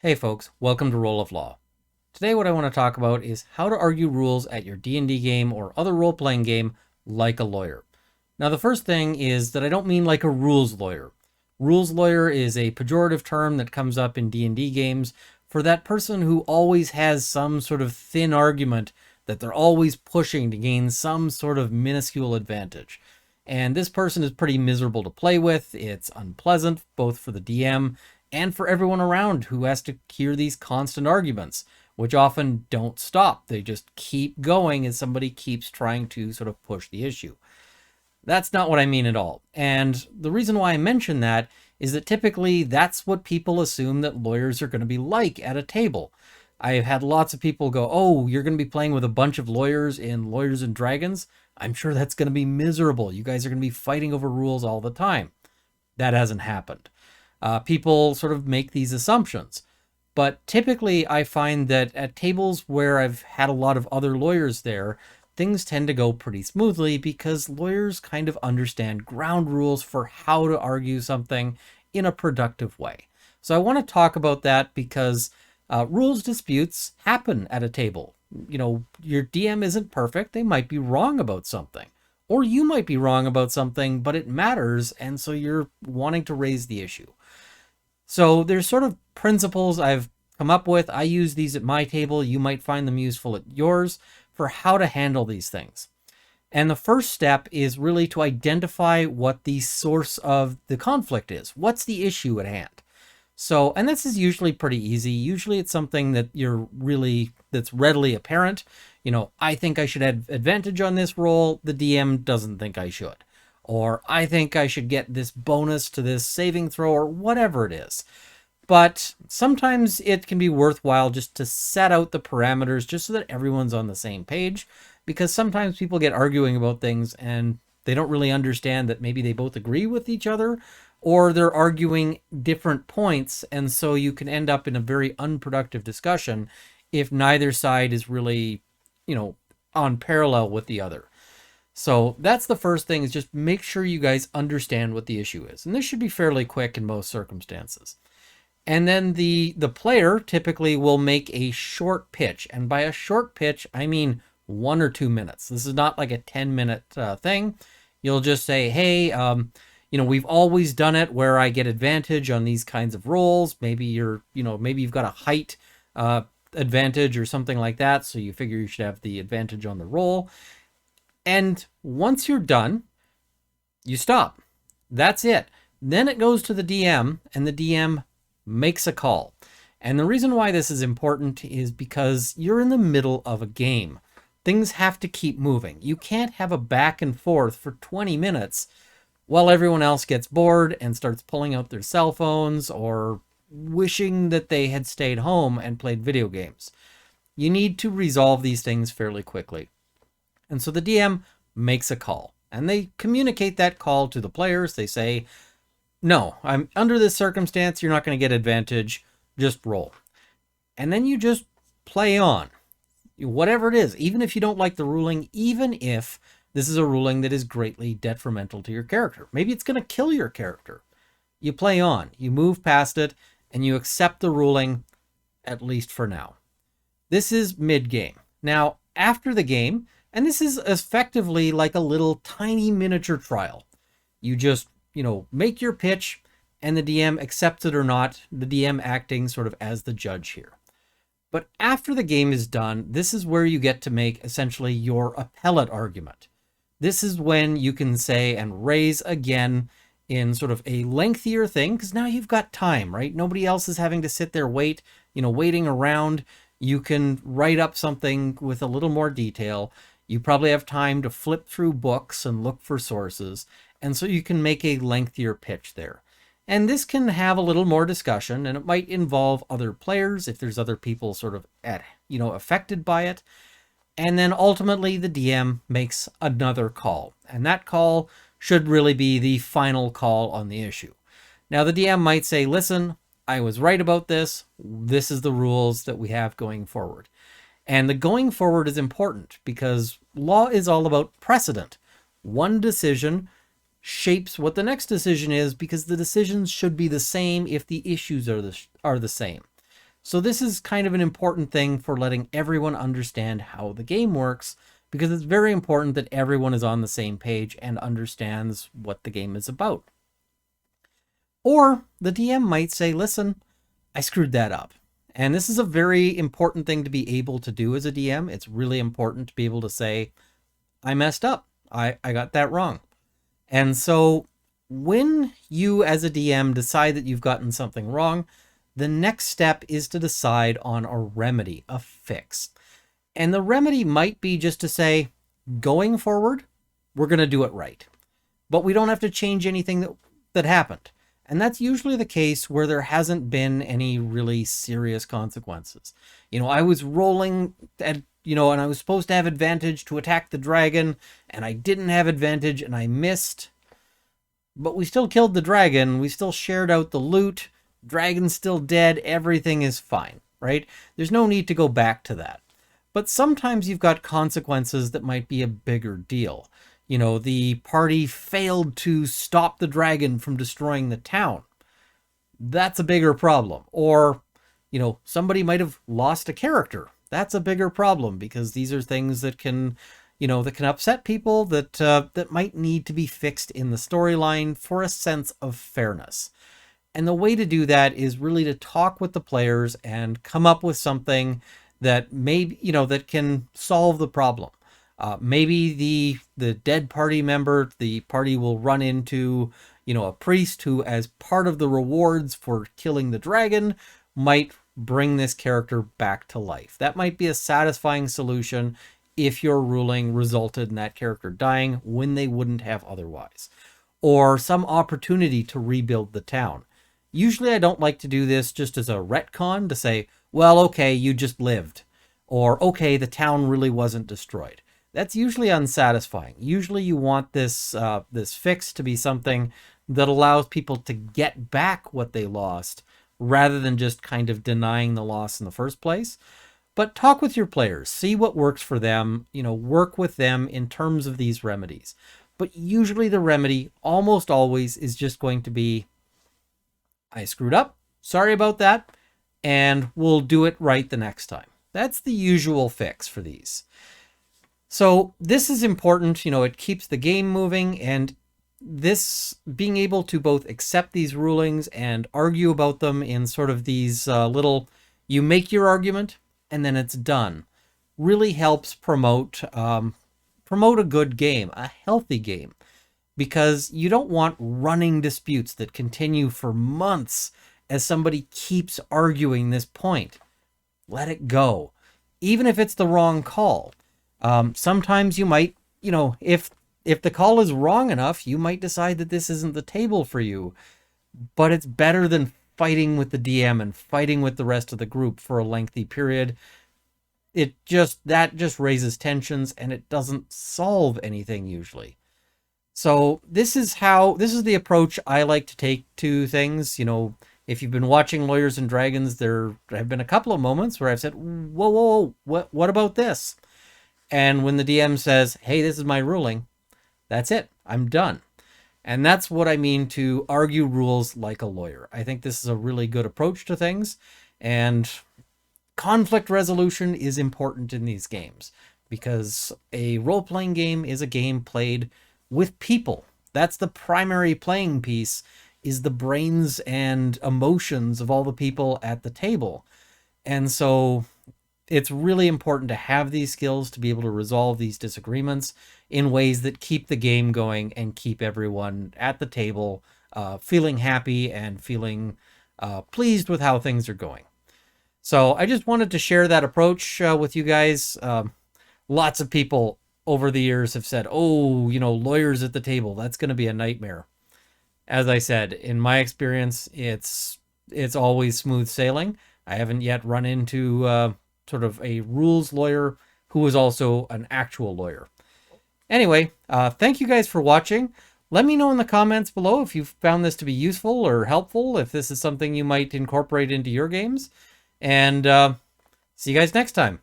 Hey folks, welcome to Role of Law. Today what I want to talk about is how to argue rules at your D&D game or other role-playing game like a lawyer. Now the first thing is that I don't mean like a rules lawyer. Rules lawyer is a pejorative term that comes up in D&D games for that person who always has some sort of thin argument that they're always pushing to gain some sort of minuscule advantage. And this person is pretty miserable to play with. It's unpleasant, both for the DM and for everyone around who has to hear these constant arguments, which often don't stop. They just keep going as somebody keeps trying to sort of push the issue. That's not what I mean at all. And the reason why I mention that is that typically that's what people assume that lawyers are going to be like at a table. I've had lots of people go, oh, you're going to be playing with a bunch of lawyers in Lawyers and Dragons? I'm sure that's going to be miserable. You guys are going to be fighting over rules all the time. That hasn't happened. People sort of make these assumptions. But typically, I find that at tables where I've had a lot of other lawyers there, things tend to go pretty smoothly because lawyers kind of understand ground rules for how to argue something in a productive way. So I want to talk about that because rules disputes happen at a table. You know, your DM isn't perfect. They might be wrong about something. Or you might be wrong about something, but it matters, and so you're wanting to raise the issue. So there's sort of principles I've come up with. I use these at my table. You might find them useful at yours for how to handle these things. And the first step is really to identify what the source of the conflict is. What's the issue at hand? So, and this is usually pretty easy. Usually it's something that that's readily apparent. You know, I think I should have advantage on this roll. The DM doesn't think I should. Or I think I should get this bonus to this saving throw, or whatever it is. But sometimes it can be worthwhile just to set out the parameters just so that everyone's on the same page, because sometimes people get arguing about things and they don't really understand that maybe they both agree with each other or they're arguing different points, and so you can end up in a very unproductive discussion if neither side is really, on parallel with the other. So that's the first thing, is just make sure you guys understand what the issue is. And this should be fairly quick in most circumstances. And then the player typically will make a short pitch. And by a short pitch, I mean 1 or 2 minutes. This is not like a 10-minute thing. You'll just say, hey, we've always done it where I get advantage on these kinds of rolls. Maybe maybe you've got a height advantage or something like that. So you figure you should have the advantage on the roll. And once you're done, you stop. That's it. Then it goes to the DM, and the DM makes a call. And the reason why this is important is because you're in the middle of a game. Things have to keep moving. You can't have a back and forth for 20 minutes while everyone else gets bored and starts pulling out their cell phones or wishing that they had stayed home and played video games. You need to resolve these things fairly quickly. And so the DM makes a call, and they communicate that call to the players. They say, no, I'm under this circumstance. You're not going to get advantage. Just roll. And then you just play on, whatever it is, even if you don't like the ruling, even if this is a ruling that is greatly detrimental to your character. Maybe it's going to kill your character. You play on, you move past it, and you accept the ruling, at least for now. This is mid-game. Now, after the game, and this is effectively like a little tiny miniature trial. You just, make your pitch, and the DM accepts it or not, the DM acting sort of as the judge here. But after the game is done, this is where you get to make essentially your appellate argument. This is when you can say and raise again in sort of a lengthier thing, because now you've got time, right? Nobody else is having to sit there waiting around. You can write up something with a little more detail. You probably have time to flip through books and look for sources. And so you can make a lengthier pitch there. And this can have a little more discussion, and it might involve other players if there's other people sort of affected by it. And then ultimately the DM makes another call. And that call should really be the final call on the issue. Now the DM might say, listen, I was right about this. This is the rules that we have going forward. And the going forward is important because law is all about precedent. One decision shapes what the next decision is because the decisions should be the same if the issues are the same. So this is kind of an important thing for letting everyone understand how the game works, because it's very important that everyone is on the same page and understands what the game is about. Or the DM might say, listen, I screwed that up. And this is a very important thing to be able to do as a DM. It's really important to be able to say, I messed up. I got that wrong. And so when you as a DM decide that you've gotten something wrong, the next step is to decide on a remedy, a fix. And the remedy might be just to say, going forward, we're going to do it right. But we don't have to change anything that happened. And that's usually the case where there hasn't been any really serious consequences. I was rolling at, and I was supposed to have advantage to attack the dragon, and I didn't have advantage, and I missed. But we still killed the dragon. We still shared out the loot. Dragon's still dead. Everything is fine, right? There's no need to go back to that. But sometimes you've got consequences that might be a bigger deal. The party failed to stop the dragon from destroying the town. That's a bigger problem. Or, somebody might have lost a character. That's a bigger problem, because these are things that can, that can upset people, that might need to be fixed in the storyline for a sense of fairness. And the way to do that is really to talk with the players and come up with something that maybe, that can solve the problem. Maybe the dead party member, the party will run into, a priest who, as part of the rewards for killing the dragon, might bring this character back to life. That might be a satisfying solution if your ruling resulted in that character dying when they wouldn't have otherwise. Or some opportunity to rebuild the town. Usually I don't like to do this just as a retcon to say, well, okay, you just lived. Or, okay, the town really wasn't destroyed. That's usually unsatisfying. Usually you want this fix to be something that allows people to get back what they lost, rather than just kind of denying the loss in the first place. But talk with your players, see what works for them, work with them in terms of these remedies. But usually the remedy, almost always, is just going to be, I screwed up, sorry about that, and we'll do it right the next time. That's the usual fix for these. So this is important, it keeps the game moving, and this being able to both accept these rulings and argue about them in sort of these you make your argument and then it's done, really helps promote a good game, a healthy game, because you don't want running disputes that continue for months as somebody keeps arguing this point. Let it go, even if it's the wrong call. Sometimes you might, if the call is wrong enough, you might decide that this isn't the table for you, but it's better than fighting with the DM and fighting with the rest of the group for a lengthy period. That just raises tensions, and it doesn't solve anything usually. So this is the approach I like to take to things. If you've been watching Lawyers and Dragons, there have been a couple of moments where I've said, whoa, what about this? And when the DM says, hey, this is my ruling, that's it. I'm done. And that's what I mean to argue rules like a lawyer. I think this is a really good approach to things. And conflict resolution is important in these games, because a role-playing game is a game played with people. That's the primary playing piece, is the brains and emotions of all the people at the table. And so it's really important to have these skills to be able to resolve these disagreements in ways that keep the game going and keep everyone at the table feeling happy and feeling pleased with how things are going. So I just wanted to share that approach with you guys. Lots of people over the years have said, oh, lawyers at the table, that's going to be a nightmare. As I said, in my experience, it's always smooth sailing. I haven't yet run into sort of a rules lawyer who is also an actual lawyer. Anyway, thank you guys for watching. Let me know in the comments below if you found this to be useful or helpful, if this is something you might incorporate into your games. And see you guys next time.